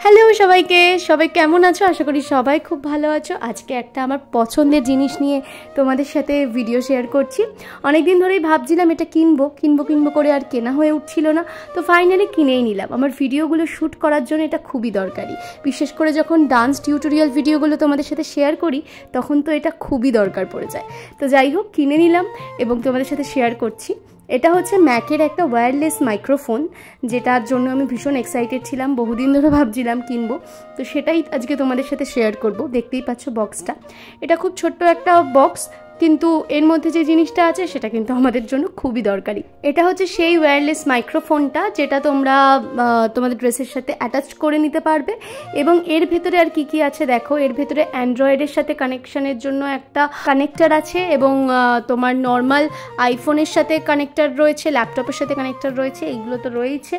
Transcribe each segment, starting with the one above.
Hello সবাইকে, সবাই কেমন আছো? আশা করি সবাই খুব ভালো আছো। আজকে একটা আমার পছন্দের জিনিস নিয়ে তোমাদের সাথে ভিডিও শেয়ার করছি। অনেক দিন ধরেই ভাবছিলাম এটা কিনবো করে আর কেনা হয়ে উঠছিল না, তো ফাইনালি কিনেই নিলাম। আমার ভিডিওগুলো শ্যুট করার জন্য এটা খুবই দরকারি, বিশেষ করে যখন ডান্স টিউটোরিয়াল ভিডিওগুলো তোমাদের সাথে শেয়ার করি তখন তো এটা খুবই দরকার পড়ে যায়। তো যাই হোক, কিনে নিলাম এবং তোমাদের সাথে শেয়ার করছি। এটা হচ্ছে ম্যাকের একটা ওয়্যারলেস মাইক্রোফোন, যেটার জন্য আমি ভীষণ এক্সাইটেড ছিলাম, বহুদিন ধরে ভাবছিলাম কিনবো। তো সেটাই আজকে তোমাদের সাথে শেয়ার করব। দেখতেই পাচ্ছ বক্সটা, এটা খুব ছোট্ট একটা বক্স, কিন্তু এর মধ্যে যে জিনিসটা আছে সেটা কিন্তু আমাদের জন্য খুবই দরকারি। এটা হচ্ছে সেই ওয়্যারলেস মাইক্রোফোনটা যেটা তোমরা তোমাদের ড্রেসের সাথে অ্যাটাচ করে নিতে পারবে। এবং এর ভেতরে আর কি আছে দেখো, এর ভেতরে অ্যান্ড্রয়েডের সাথে কানেকশানের জন্য একটা কানেক্টার আছে এবং তোমার নর্মাল আইফোনের সাথে কানেক্টার রয়েছে, ল্যাপটপের সাথে কানেক্টার রয়েছে, এইগুলো তো রয়েছে।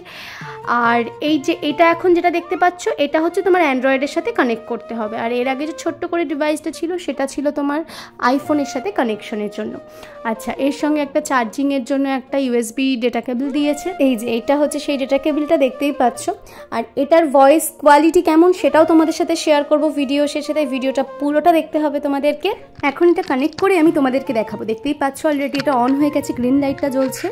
আর এই যে এটা এখন যেটা দেখতে পাচ্ছ, এটা হচ্ছে তোমার অ্যান্ড্রয়েডের সাথে কানেক্ট করতে হবে। আর এর আগে যে ছোট্ট করে ডিভাইসটা ছিল সেটা ছিল তোমার আইফোনের সাথে কানেকশনের জন্য। আচ্ছা, এর সঙ্গে একটা চার্জিংয়ের জন্য একটা ইউএসবি ডেটা কেবল দিয়েছে। এই যে এটা হচ্ছে সেই ডেটা কেবলটা, দেখতেই পাচ্ছ। আর এটার ভয়েস কোয়ালিটি কেমন সেটাও তোমাদের সাথে শেয়ার করব ভিডিও শেষে, তাই ভিডিওটা পুরোটা দেখতে হবে তোমাদেরকে। এখন এটা কানেক্ট করে আমি তোমাদেরকে দেখাবো। দেখতেই পাচ্ছ অলরেডি এটা অন হয়ে গেছে, গ্রিন লাইটটা জ্বলছে।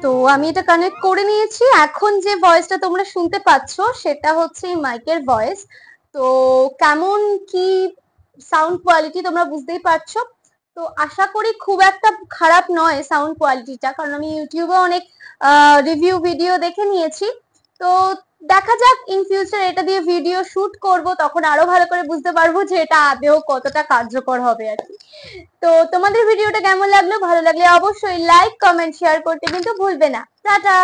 তো আমি এটা কানেক্ট করে নিয়েছি। এখন যে ভয়েসটা তোমরা শুনতে পাচ্ছ সেটা হচ্ছে মাইকের ভয়েস। তো কেমন কি সাউন্ড কোয়ালিটি তোমরা বুঝতেই পারছো। তো আশা করি খুব একটা খারাপ নয় সাউন্ড কোয়ালিটিটা, কারণ আমি ইউটিউবে অনেক রিভিউ ভিডিও দেখে নিয়েছি। তো দেখা যাক ইন ফিউচার এটা দিয়ে ভিডিও শুট করব, তখন আরো ভালো করে বুঝতে পারবো যে এটা আদৌ কতটা কার্যকর হবে আর কি। তো তোমাদের ভিডিওটা কেমন লাগলো? ভালো লাগলে অবশ্যই লাইক, কমেন্ট, শেয়ার করতে কিন্তু ভুলবে না। টাটা।